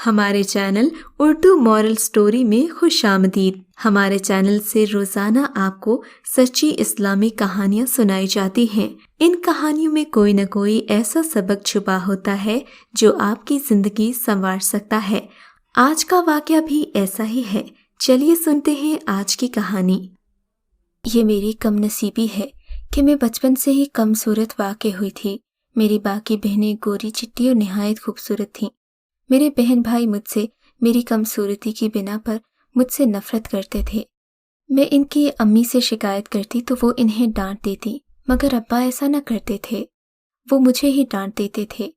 ہمارے channel Urdu moral story میں خوش آمدید۔ ہمارے چینل سے روزانہ آپ کو سچی اسلامی کہانیاں سنائی جاتی ہیں۔ ان کہانیوں میں کوئی نہ کوئی ایسا سبق چھپا ہوتا ہے جو آپ کی زندگی سنوار سکتا ہے۔ آج کا واقعہ بھی ایسا ہی ہے۔ چلیے سنتے ہیں آج کی کہانی۔ یہ میری کم نصیبی ہے کہ میں بچپن سے ہی کم صورت واقع ہوئی تھی۔ میری باقی بہنیں گوری چٹی اور نہایت خوبصورت تھیں۔ میرے بہن بھائی مجھ سے میری کم صورتی کی بنا پر مجھ سے نفرت کرتے تھے۔ میں ان کی امی سے شکایت کرتی تو وہ انہیں ڈانٹ دیتی، مگر ابا ایسا نہ کرتے تھے۔ وہ مجھے ہی ڈانٹ دیتے تھے،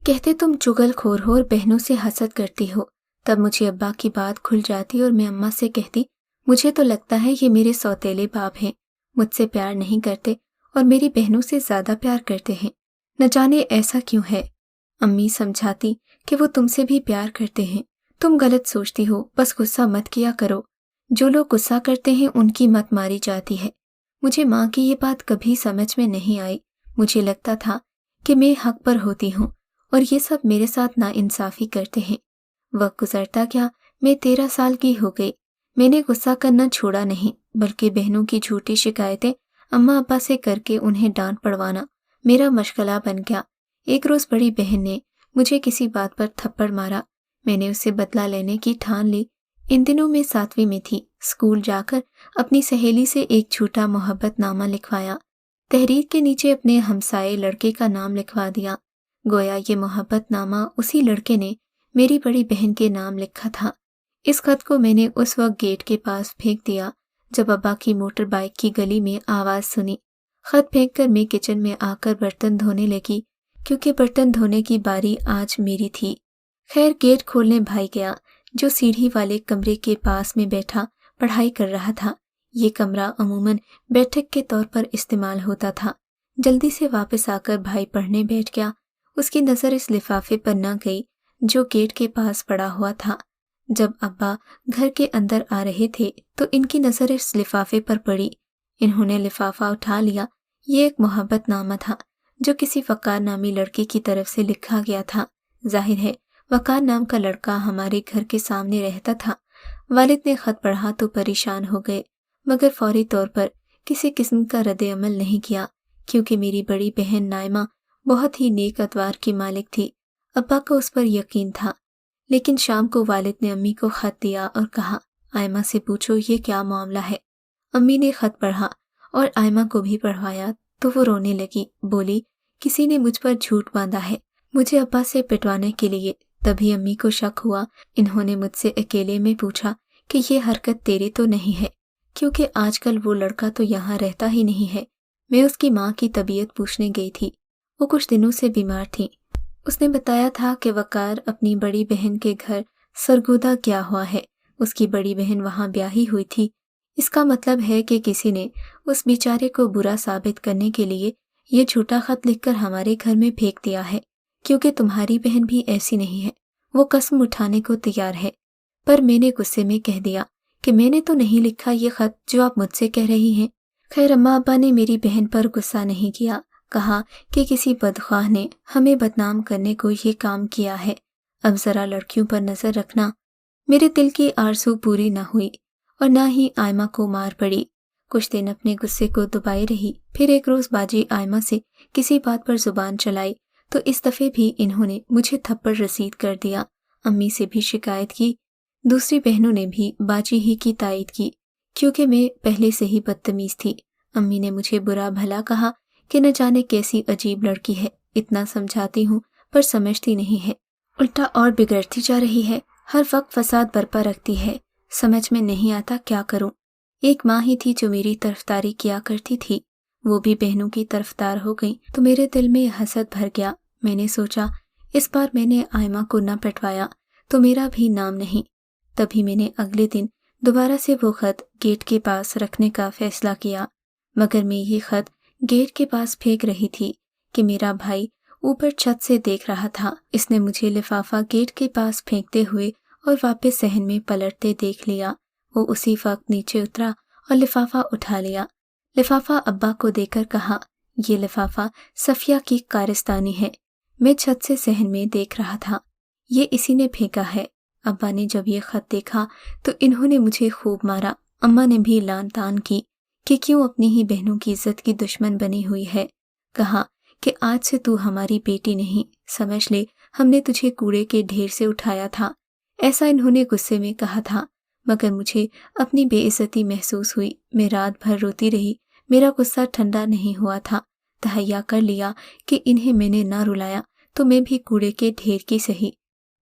کہتے تم چغل خور ہو اور بہنوں سے حسد کرتی ہو۔ تب مجھے ابا کی بات کھل جاتی اور میں اماں سے کہتی، مجھے تو لگتا ہے یہ میرے سوتیلے باپ ہیں، مجھ سے پیار نہیں کرتے اور میری بہنوں سے زیادہ پیار کرتے ہیں، نہ جانے ایسا کیوں ہے۔ امی سمجھاتی کہ وہ تم سے بھی پیار کرتے ہیں، تم غلط سوچتی ہو، بس غصہ مت کیا کرو، جو لوگ غصہ کرتے ہیں ان کی مت ماری جاتی ہے۔ مجھے ماں کی یہ بات کبھی سمجھ میں نہیں آئی۔ مجھے لگتا تھا کہ میں حق پر ہوتی ہوں اور یہ سب میرے ساتھ ناانصافی کرتے ہیں۔ وقت گزرتا گیا، میں 13 سال کی ہو گئی۔ میں نے غصہ کرنا چھوڑا نہیں، بلکہ بہنوں کی جھوٹی شکایتیں اماں ابا سے کر کے انہیں ڈانٹ پڑوانا میرا مشغلہ بن گیا۔ ایک روز بڑی بہن نے مجھے کسی بات پر تھپڑ مارا۔ میں نے اسے بدلہ لینے کی ٹھان لی۔ ان دنوں میں 7ویں میں تھی۔ اسکول جا کر اپنی سہیلی سے ایک جھوٹا محبت نامہ لکھوایا۔ تحریر کے نیچے اپنے ہمسائے لڑکے کا نام لکھوا دیا، گویا یہ محبت نامہ اسی لڑکے نے میری بڑی بہن کے نام لکھا تھا۔ اس خط کو میں نے اس وقت گیٹ کے پاس پھینک دیا جب ابا کی موٹر بائیک کی گلی میں آواز سنی۔ خط پھینک کر میں کچن میں آ کر برتن دھونے لگی، کیونکہ برتن دھونے کی باری آج میری تھی۔ خیر گیٹ کھولنے بھائی گیا، جو سیڑھی والے کمرے کے پاس میں بیٹھا پڑھائی کر رہا تھا۔ یہ کمرہ عموماً بیٹھک کے طور پر استعمال ہوتا تھا۔ جلدی سے واپس آ کر بھائی پڑھنے بیٹھ گیا۔ اس کی نظر اس لفافے پر نہ گئی جو گیٹ کے پاس پڑا ہوا تھا۔ جب ابا گھر کے اندر آ رہے تھے تو ان کی نظر اس لفافے پر پڑی۔ انہوں نے لفافہ اٹھا لیا۔ یہ ایک محبت نامہ تھا جو کسی وقار نامی لڑکی کی طرف سے لکھا گیا تھا۔ ظاہر ہے وقار نام کا لڑکا ہمارے گھر کے سامنے رہتا تھا۔ والد نے خط پڑھا تو پریشان ہو گئے، مگر فوری طور پر کسی قسم کا رد عمل نہیں کیا، کیونکہ میری بڑی بہن نائمہ بہت ہی نیک اتوار کی مالک تھی۔ ابا کو اس پر یقین تھا۔ لیکن شام کو والد نے امی کو خط دیا اور کہا، آئمہ سے پوچھو یہ کیا معاملہ ہے۔ امی نے خط پڑھا اور آئمہ کو بھی پڑھوایا تو وہ رونے لگی، بولی کسی نے مجھ پر جھوٹ باندھا ہے مجھے ابا سے پٹوانے کے لیے۔ تبھی امی کو شک ہوا۔ انہوں نے مجھ سے اکیلے میں پوچھا کہ یہ حرکت تیری تو نہیں ہے، کیونکہ آج کل وہ لڑکا تو یہاں رہتا ہی نہیں ہے۔ میں اس کی ماں کی طبیعت پوچھنے گئی تھی، وہ کچھ دنوں سے بیمار تھی۔ اس نے بتایا تھا کہ وقار اپنی بڑی بہن کے گھر سرگودہ گیا ہوا ہے۔ اس کی بڑی بہن وہاں بیاہی ہوئی تھی۔ اس کا مطلب ہے کہ کسی نے اس بیچارے کو برا ثابت کرنے کے لیے یہ جھوٹا خط لکھ کر ہمارے گھر میں پھینک دیا ہے، کیونکہ تمہاری بہن بھی ایسی نہیں ہے، وہ قسم اٹھانے کو تیار ہے۔ پر میں نے غصے میں کہہ دیا کہ میں نے تو نہیں لکھا یہ خط جو آپ مجھ سے کہہ رہی ہیں۔ خیر اماں ابا نے میری بہن پر غصہ نہیں کیا، کہا کہ کسی بدخواہ نے ہمیں بدنام کرنے کو یہ کام کیا ہے، اب ذرا لڑکیوں پر نظر رکھنا۔ میرے دل کی آرزو پوری نہ ہوئی اور نہ ہی آئمہ کو مار پڑی۔ کچھ دن اپنے غصے کو دبائے رہی، پھر ایک روز باجی آئمہ سے کسی بات پر زبان چلائی تو اس دفعے بھی انہوں نے مجھے تھپڑ رسید کر دیا۔ امی سے بھی شکایت کی، دوسری بہنوں نے بھی باجی ہی کی تائید کی، کیونکہ میں پہلے سے ہی بدتمیز تھی۔ امی نے مجھے برا بھلا کہا کہ نہ جانے کیسی عجیب لڑکی ہے، اتنا سمجھاتی ہوں پر سمجھتی نہیں ہے، الٹا اور بگڑتی جا رہی ہے، ہر وقت فساد برپا رکھتی ہے، سمجھ میں نہیں آتا کیا کروں۔ ایک ماں ہی تھی جو میری طرفداری کیا کرتی تھی، وہ بھی بہنوں کی طرفدار ہو گئی تو میرے دل میں حسد بھر گیا۔ میں نے سوچا اس بار میں نے آئمہ کو نہ پٹوایا تو میرا بھی نام نہیں۔ تبھی میں نے اگلے دن دوبارہ سے وہ خط گیٹ کے پاس رکھنے کا فیصلہ کیا، مگر میں یہ خط گیٹ کے پاس پھینک رہی تھی کہ میرا بھائی اوپر چھت سے دیکھ رہا تھا۔ اس نے مجھے لفافہ گیٹ کے پاس پھینکتے ہوئے اور واپس صحن میں پلٹتے دیکھ لیا۔ وہ اسی وقت نیچے اترا اور لفافہ اٹھا لیا۔ لفافہ ابا کو دے کر کہا، یہ لفافہ صفیہ کی کارستانی ہے، میں چھت سے صحن میں دیکھ رہا تھا، یہ اسی نے پھینکا ہے۔ अब्बा ने जब ये खत देखा तो इन्होंने मुझे खूब मारा। अम्मा ने भी लान तान की कि क्यों अपनी ही बहनों की इज्जत की दुश्मन बनी हुई है। कहा कि आज से तू हमारी बेटी नहीं, समझ ले हमने तुझे कूड़े के ढेर से उठाया था। ऐसा इन्होंने गुस्से में कहा था, मगर मुझे अपनी बेइज्जती महसूस हुई। मैं रात भर रोती रही, मेरा गुस्सा ठंडा नहीं हुआ था। तहैया कर लिया कि इन्हें मैंने ना रुलाया तो मैं भी कूड़े के ढेर की सही।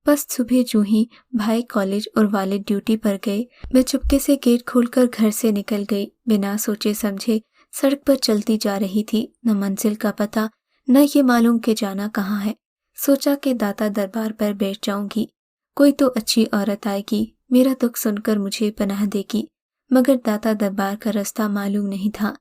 बस सुबह जूं ही भाई कॉलेज और वालिद ड्यूटी पर गए, मैं चुपके से गेट खोलकर घर से निकल गई। बिना सोचे समझे सड़क पर चलती जा रही थी, न मंजिल का पता, न ये मालूम कि जाना कहाँ है। सोचा कि दाता दरबार पर बैठ जाऊंगी, कोई तो अच्छी औरत आएगी, मेरा दुख सुनकर मुझे पनाह देगी। मगर दाता दरबार का रास्ता मालूम नहीं था।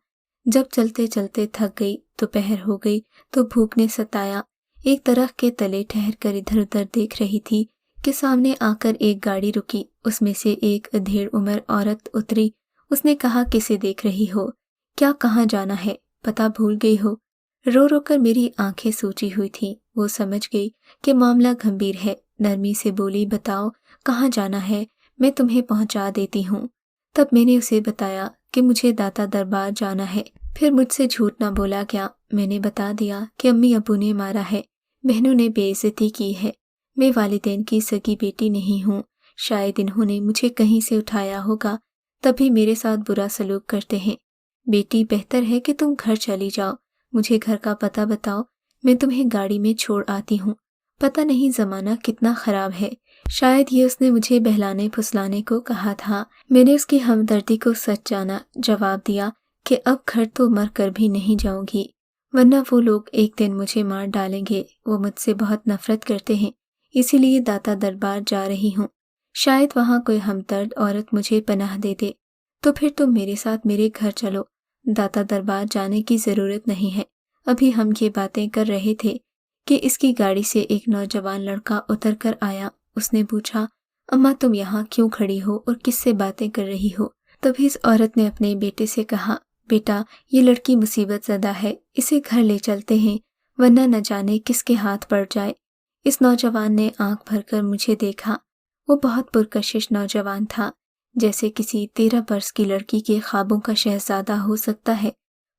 जब चलते चलते थक गई, दोपहर हो गई तो भूख ने सताया। एक दरख्त के तले ठहर कर इधर उधर देख रही थी कि सामने आकर एक गाड़ी रुकी। उसमें से एक अधेड़ उम्र औरत उतरी। उसने कहा, किसे देख रही हो? क्या कहाँ जाना है? पता भूल गई हो? रो रो कर मेरी आंखें सूजी हुई थी। वो समझ गई कि मामला गंभीर है। नरमी से बोली, बताओ कहाँ जाना है, मैं तुम्हें पहुंचा देती हूँ। तब मैंने उसे बताया कि मुझे दाता दरबार जाना है। फिर मुझसे झूठ ना बोला क्या। मैंने बता दिया कि अम्मी अबू ने मारा है, बहनों ने बेइज्जती की है, मैं वालिदैन की सगी बेटी नहीं हूँ। शायद इन्होंने मुझे कहीं से उठाया होगा, तभी मेरे साथ बुरा सलूक करते हैं। बेटी, बेहतर है कि तुम घर चली जाओ। मुझे घर का पता बताओ, मैं तुम्हें गाड़ी में छोड़ आती हूँ। पता नहीं ज़माना कितना ख़राब है। शायद ये उसने मुझे बहलाने फुसलाने को कहा था। मैंने उसकी हमदर्दी को सच जाना, जवाब दिया कि अब घर तो मर कर भी नहीं जाऊंगी, वरना वो लोग एक दिन मुझे मार डालेंगे। वो मुझसे बहुत नफरत करते हैं, इसीलिए दाता दरबार जा रही हूँ। शायद वहाँ कोई हमदर्द औरत मुझे पनाह दे दे। तो फिर तुम मेरे साथ मेरे घर चलो। दाता दरबार जाने की ज़रूरत नहीं है। अभी हम ये बातें कर रहे थे कि इसकी गाड़ी से एक नौजवान लड़का उतर कर आया। उसने पूछा, अम्मा तुम यहाँ क्यों खड़ी हो और किससे बातें कर रही हो? तभी इस औरत ने अपने बेटे से कहा, बेटा, ये लड़की मुसीबत ज़दा है, इसे घर ले चलते हैं, वरना न जाने किसके हाथ पड़ जाए। इस नौजवान ने आंख भरकर मुझे देखा। वो बहुत पुरकशिश नौजवान था, जैसे किसी 13 बरस की लड़की के ख्वाबों का शहजादा हो सकता है।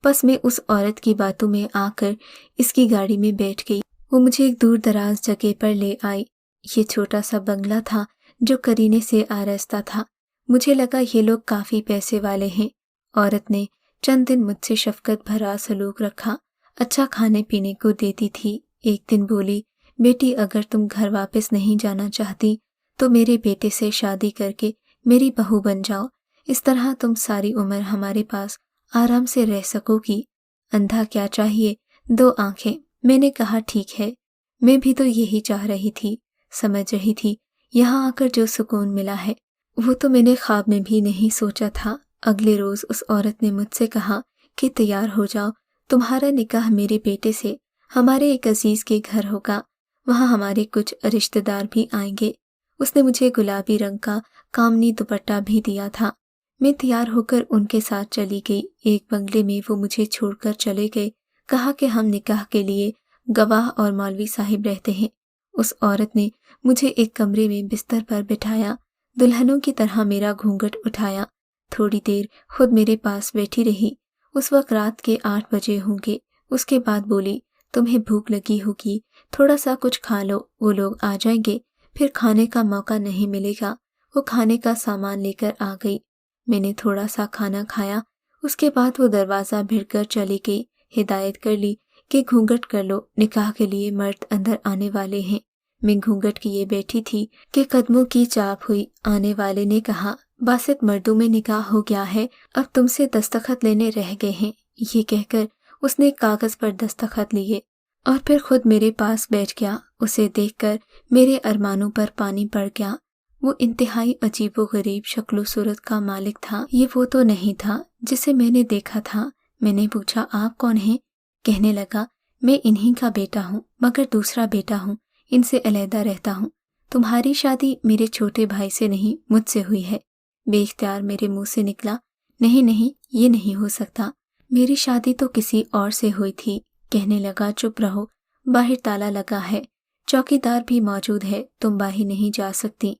बस मैं उस औरत की बातों में आकर इसकी गाड़ी में बैठ गई। वो मुझे एक दूर दराज जगह पर ले आई। ये छोटा सा बंगला था जो करीने से आरास्ता था। मुझे लगा ये लोग काफ़ी पैसे वाले हैं। औरत ने चंद दिन मुझसे शफकत भरा सलूक रखा, अच्छा खाने पीने को देती थी। एक दिन बोली, बेटी, अगर तुम घर वापस नहीं जाना चाहती तो मेरे बेटे से शादी करके मेरी बहू बन जाओ। इस तरह तुम सारी उम्र हमारे पास आराम से रह सकोगी। अंधा क्या चाहिए, 2 आंखें। मैंने कहा, ठीक है, मैं भी तो यही चाह रही थी। समझ रही थी यहाँ आकर जो सुकून मिला है वो तो मैंने ख्वाब में भी नहीं सोचा था। अगले रोज उस औरत ने मुझसे कहा कि तैयार हो जाओ, तुम्हारा निकाह मेरे बेटे से हमारे एक अजीज के घर होगा, वहाँ हमारे कुछ रिश्तेदार भी आएंगे। उसने मुझे गुलाबी रंग का कामनी दुपट्टा भी दिया था। मैं तैयार होकर उनके साथ चली गई। एक बंगले में वो मुझे छोड़कर चले गए। कहा कि हम निकाह के लिए गवाह और मौलवी साहिब रहते हैं। उस औरत ने मुझे एक कमरे में बिस्तर पर बिठाया, दुल्हनों की तरह मेरा घूंघट उठाया। थोड़ी देर खुद मेरे पास बैठी रही। उस वक्त रात के 8 बजे होंगे। उसके बाद बोली, तुम्हें भूख लगी होगी, थोड़ा सा कुछ खा लो, वो लोग आ जाएंगे, फिर खाने का मौका नहीं मिलेगा। वो खाने का सामान लेकर आ गई। मैंने थोड़ा सा खाना खाया। उसके बाद वो दरवाज़ा भिड़कर चली गई। हिदायत कर ली कि घूंघट कर लो, निकाह के लिए मर्द अंदर आने वाले हैं। मैं घूंघट किए बैठी थी कि कदमों की चाप हुई। आने वाले ने कहा, बासित मर्दों में निकाह हो गया है, अब तुमसे दस्तखत लेने रह गए हैं। ये कहकर उसने कागज पर दस्तखत लिए और फिर खुद मेरे पास बैठ गया। उसे देखकर मेरे अरमानों पर पानी पड़ गया। वो इंतहाई अजीबो गरीब शक्लो सूरत का मालिक था। ये वो तो नहीं था जिसे मैंने देखा था। मैंने पूछा, आप कौन हैं? कहने लगा, मैं इन्हीं का बेटा हूँ, मगर दूसरा बेटा हूँ, इनसे अलहदा रहता हूँ। तुम्हारी शादी मेरे छोटे भाई से नहीं, मुझसे हुई है। बेइख्तियार मेरे मुंह से निकला, नहीं नहीं, ये नहीं हो सकता, मेरी शादी तो किसी और से हुई थी। कहने लगा, चुप रहो, बाहर ताला लगा है, चौकीदार भी मौजूद है, तुम बाहर नहीं जा सकती।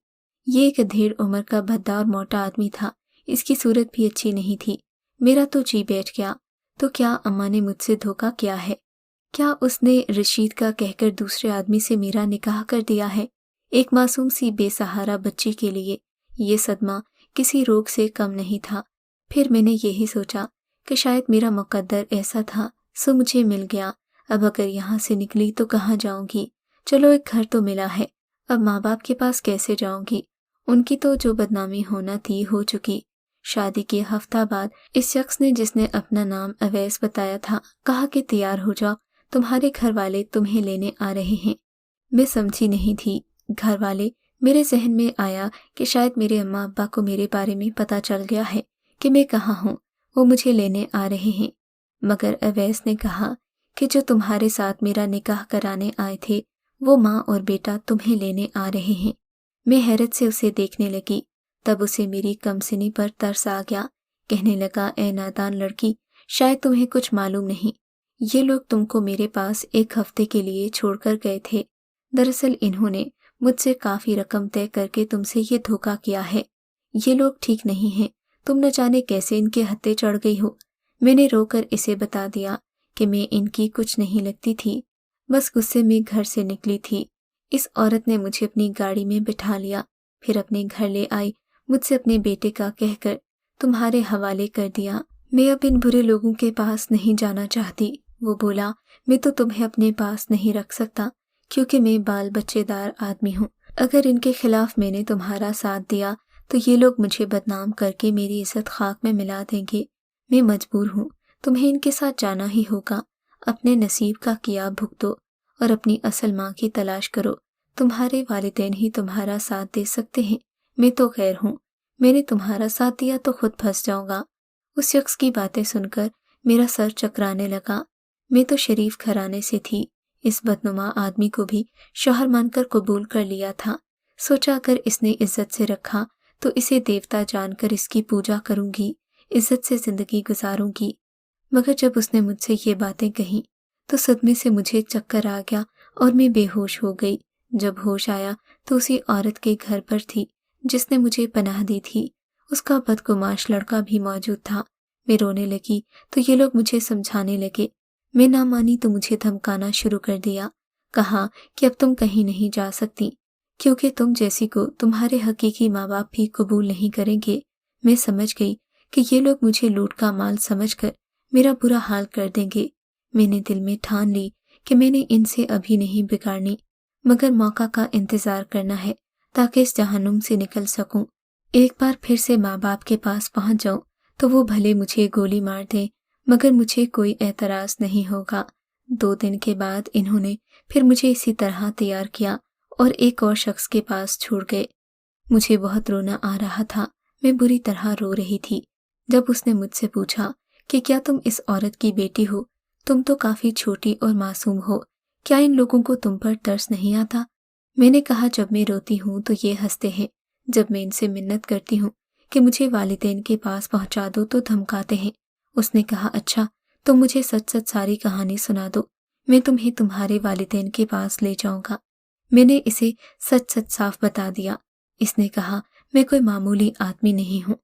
یہ ایک अधेड़ उम्र का भद्दा और मोटा आदमी था। इसकी सूरत भी अच्छी नहीं थी। मेरा तो जी बैठ गया। तो क्या अम्मा ने मुझसे धोखा किया है? क्या उसने रशीद का कहकर दूसरे आदमी से मेरा निकाह कर दिया है? एक मासूम सी बेसहारा बच्ची के लिए ये सदमा किसी रोग से कम नहीं था। फिर मैंने यही सोचा कि शायद मेरा मुकद्दर ऐसा था, सो मुझे मिल गया। अब अगर यहाँ से निकली तो कहाँ जाऊंगी? चलो एक घर तो मिला है, अब माँ बाप के पास कैसे जाऊंगी? उनकी तो जो बदनामी होना थी हो चुकी। शादी के हफ्ता बाद इस शख्स ने, जिसने अपना नाम अवैस बताया था, कहा कि तैयार हो जाओ, तुम्हारे घर वाले तुम्हें लेने आ रहे हैं। मैं समझी नहीं थी। घर वाले, मेरे जहन में आया कि शायद मेरे अम्मा अब्बा को मेरे बारे में पता चल गया है कि मैं कहाँ हूँ, वो मुझे लेने आ रहे हैं। मगर अवैस ने कहा कि जो तुम्हारे साथ मेरा निकाह कराने आए थे वो माँ और बेटा तुम्हें लेने आ रहे हैं। मैं हैरत से उसे देखने लगी। तब उसे मेरी कमसिनी पर तरस आ गया। कहने लगा, ए नादान लड़की, शायद तुम्हें कुछ मालूम नहीं, ये लोग तुमको मेरे पास एक हफ्ते के लिए छोड़कर गए थे। दरअसल इन्होंने मुझसे काफ़ी रकम तय करके तुमसे ये धोखा किया है। ये लोग ठीक नहीं हैं, तुम न जाने कैसे इनके हत्थे चढ़ गई हो। मैंने रोकर इसे बता दिया कि मैं इनकी कुछ नहीं लगती थी, बस गुस्से में घर से निकली थी। इस औरत ने मुझे अपनी गाड़ी में बिठा लिया, फिर अपने घर ले आई, मुझसे अपने बेटे का कहकर तुम्हारे हवाले कर दिया। मैं अब इन बुरे लोगों के पास नहीं जाना चाहती। वो बोला, मैं तो तुम्हें अपने पास नहीं रख सकता क्योंकि मैं बाल बच्चेदार आदमी हूँ। अगर इनके खिलाफ मैंने तुम्हारा साथ दिया तो ये लोग मुझे बदनाम करके मेरी इज्जत खाक में मिला देंगे। मैं मजबूर हूँ, तुम्हें इनके साथ जाना ही होगा। अपने नसीब का किया भुगतो और अपनी असल माँ की तलाश करो। तुम्हारे वालिदैन ही तुम्हारा साथ दे सकते हैं। मैं तो खैर हूँ, मैंने तुम्हारा साथ दिया तो खुद फंस जाऊंगा। उस शख्स की बातें सुनकर मेरा सर चकराने लगा। मैं तो शरीफ घराने से थी। इस बदनुमा आदमी को भी शौहर मानकर कबूल कर लिया था। सोचा अगर इसने इज्जत से रखा तो इसे देवता जानकर इसकी पूजा करूंगी, इज्जत से जिंदगी गुजारूंगी। मगर जब उसने मुझसे ये बातें कहीं तो सदमे से मुझे चक्कर आ गया और मैं बेहोश हो गई। जब होश आया तो उसी औरत के घर पर थी जिसने मुझे पनाह दी थी। उसका बदगुमाश लड़का भी मौजूद था। मैं रोने लगी तो ये लोग मुझे समझाने लगे। मैं ना मानी तो मुझे धमकाना शुरू कर दिया। कहा कि अब तुम कहीं नहीं जा सकती क्योंकि तुम जैसी को तुम्हारे हकीकी माँ बाप भी कबूल नहीं करेंगे। मैं समझ गई कि ये लोग मुझे लूट का माल समझकर मेरा बुरा हाल कर देंगे। मैंने दिल में ठान ली कि मैंने इनसे अभी नहीं बिगाड़नी, मगर मौका का इंतजार करना है ताकि इस जहन्नुम से निकल सकूं। एक बार फिर से माँ बाप के पास पहुंच जाऊं तो वो भले मुझे गोली मार दें, मगर मुझे कोई एतराज नहीं होगा। 2 दिन के बाद इन्होंने फिर मुझे इसी तरह तैयार किया और एक और शख्स के पास छोड़ गए। मुझे बहुत रोना आ रहा था। मैं बुरी तरह रो रही थी। जब उसने मुझसे पूछा कि क्या तुम इस औरत की बेटी हो? तुम तो काफी छोटी और मासूम हो, क्या इन लोगों को तुम पर तरस नहीं आता? मैंने कहा, जब मैं रोती हूँ तो ये हंसते हैं, जब मैं इनसे मिन्नत करती हूँ कि मुझे वालिदैन के पास पहुँचा दो तो धमकाते हैं। उसने कहा, अच्छा तुम मुझे सच सच सारी कहानी सुना दो, मैं तुम्हें तुम्हारे वालिदैन के पास ले जाऊंगा। मैंने इसे सच सच साफ बता दिया। इसने कहा, मैं कोई मामूली आदमी नहीं हूँ,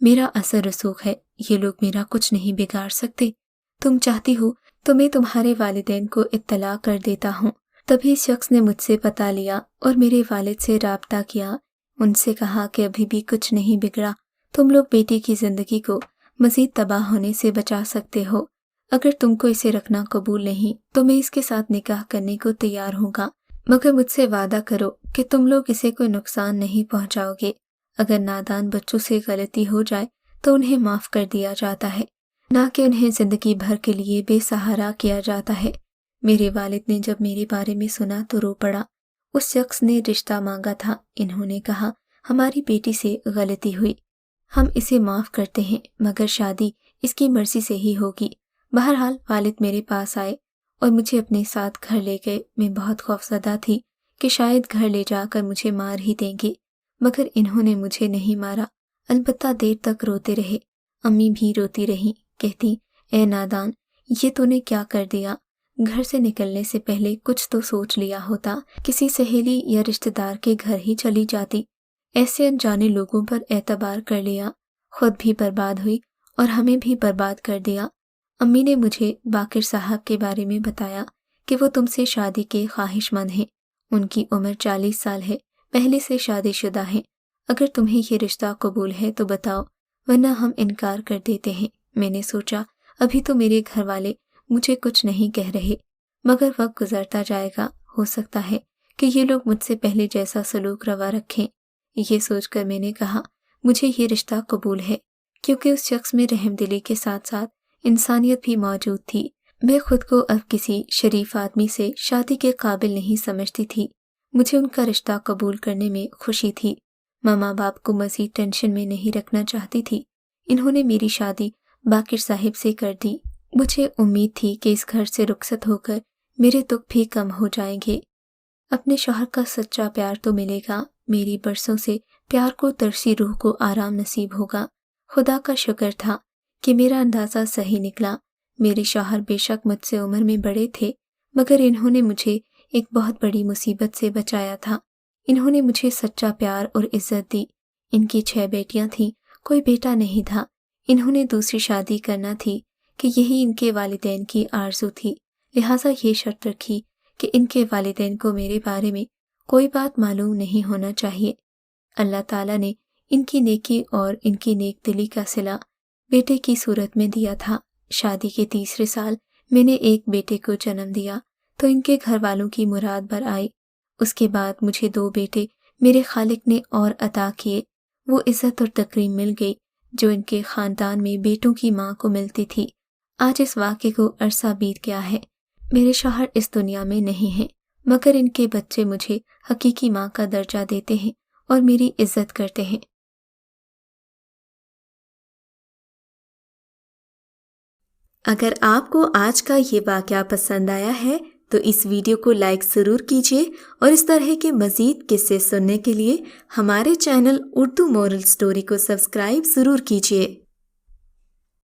मेरा असर रसूख है, ये लोग मेरा कुछ नहीं बिगाड़ सकते। तुम चाहती हो तो मैं तुम्हारे वालिदैन को इत्तला कर देता हूँ। तभी शख्स ने मुझसे पता लिया और मेरे वालिद से राब्ता किया। उनसे कहा कि अभी भी कुछ नहीं बिगड़ा, तुम लोग बेटी की जिंदगी को मजीद तबाह होने से बचा सकते हो। अगर तुमको इसे रखना कबूल नहीं तो मैं इसके साथ निकाह करने को तैयार होगा, मगर मुझसे वादा करो कि तुम लोग इसे कोई नुकसान नहीं पहुंचाओगे। अगर नादान बच्चों से गलती हो जाए तो उन्हें माफ कर दिया जाता है, ना कि उन्हें जिंदगी भर के लिए बेसहारा किया जाता है। मेरे वालिद ने जब मेरे बारे में सुना तो रो पड़ा। उस शख्स ने रिश्ता मांगा था। इन्होंने कहा, हमारी बेटी से गलती हुई, हम इसे माफ करते हैं, मगर शादी इसकी मर्जी से ही होगी। बहरहाल वालिद मेरे पास आए और मुझे अपने साथ घर ले गए। मैं बहुत खौफजदा थी कि शायद घर ले जाकर मुझे मार ही देंगे, मगर इन्होंने मुझे नहीं मारा, अलबत्ता देर तक रोते रहे। अम्मी भी रोती रहीं, कहती, ए नादान, ये तूने क्या कर दिया? घर से निकलने से पहले कुछ तो सोच लिया होता, किसी सहेली या रिश्तेदार के घर ही चली जाती। ایسے انجانے لوگوں پر اعتبار کر لیا، خود بھی برباد ہوئی اور ہمیں بھی برباد کر دیا۔ امی نے مجھے باقر صاحب کے بارے میں بتایا کہ وہ تم سے شادی کے خواہش مند ہیں، ان کی عمر 40 سال ہے، پہلے سے شادی شدہ ہیں، اگر تمہیں یہ رشتہ قبول ہے تو بتاؤ ورنہ ہم انکار کر دیتے ہیں۔ میں نے سوچا ابھی تو میرے گھر والے مجھے کچھ نہیں کہہ رہے، مگر وقت گزرتا جائے گا، ہو سکتا ہے کہ یہ لوگ مجھ سے پہلے جیسا سلوک روا رکھیں۔ یہ سوچ کر میں نے کہا مجھے یہ رشتہ قبول ہے، کیونکہ اس شخص میں رحم دلی کے ساتھ ساتھ انسانیت بھی موجود تھی۔ میں خود کو اب کسی شریف آدمی سے شادی کے قابل نہیں سمجھتی تھی۔ مجھے ان کا رشتہ قبول کرنے میں خوشی تھی۔ ماں باپ کو مزید ٹینشن میں نہیں رکھنا چاہتی تھی۔ انہوں نے میری شادی باقر صاحب سے کر دی۔ مجھے امید تھی کہ اس گھر سے رخصت ہو کر میرے دکھ بھی کم ہو جائیں گے، اپنے شوہر کا سچا پیار تو ملے گا، میری برسوں سے پیار کو ترسی روح کو آرام نصیب ہوگا۔ خدا کا شکر تھا کہ میرا اندازہ صحیح نکلا۔ میرے شوہر بے شک مجھ سے عمر میں بڑے تھے، مگر انہوں نے مجھے ایک بہت بڑی مصیبت سے بچایا تھا۔ انہوں نے مجھے سچا پیار اور عزت دی۔ ان کی 6 بیٹیاں تھیں، کوئی بیٹا نہیں تھا۔ انہوں نے دوسری شادی کرنا تھی کہ یہی ان کے والدین کی آرزو تھی، لہٰذا یہ شرط رکھی کہ ان کے والدین کو میرے بارے میں کوئی بات معلوم نہیں ہونا چاہیے۔ اللہ تعالیٰ نے ان کی نیکی اور ان کی نیک دلی کا صلہ بیٹے کی صورت میں دیا تھا۔ شادی کے تیسرے سال میں نے ایک بیٹے کو جنم دیا تو ان کے گھر والوں کی مراد بر آئی۔ اس کے بعد مجھے 2 بیٹے میرے خالق نے اور عطا کیے۔ وہ عزت اور تکریم مل گئی جو ان کے خاندان میں بیٹوں کی ماں کو ملتی تھی۔ آج اس واقعے کو عرصہ بیت گیا ہے، میرے شوہر اس دنیا میں نہیں ہیں، مگر ان کے بچے مجھے حقیقی ماں کا درجہ دیتے ہیں اور میری عزت کرتے ہیں۔ اگر آپ کو آج کا یہ واقعہ پسند آیا ہے تو اس ویڈیو کو لائک ضرور کیجیے اور اس طرح کے مزید قصے سننے کے لیے ہمارے چینل اردو مورل سٹوری کو سبسکرائب ضرور کیجیے۔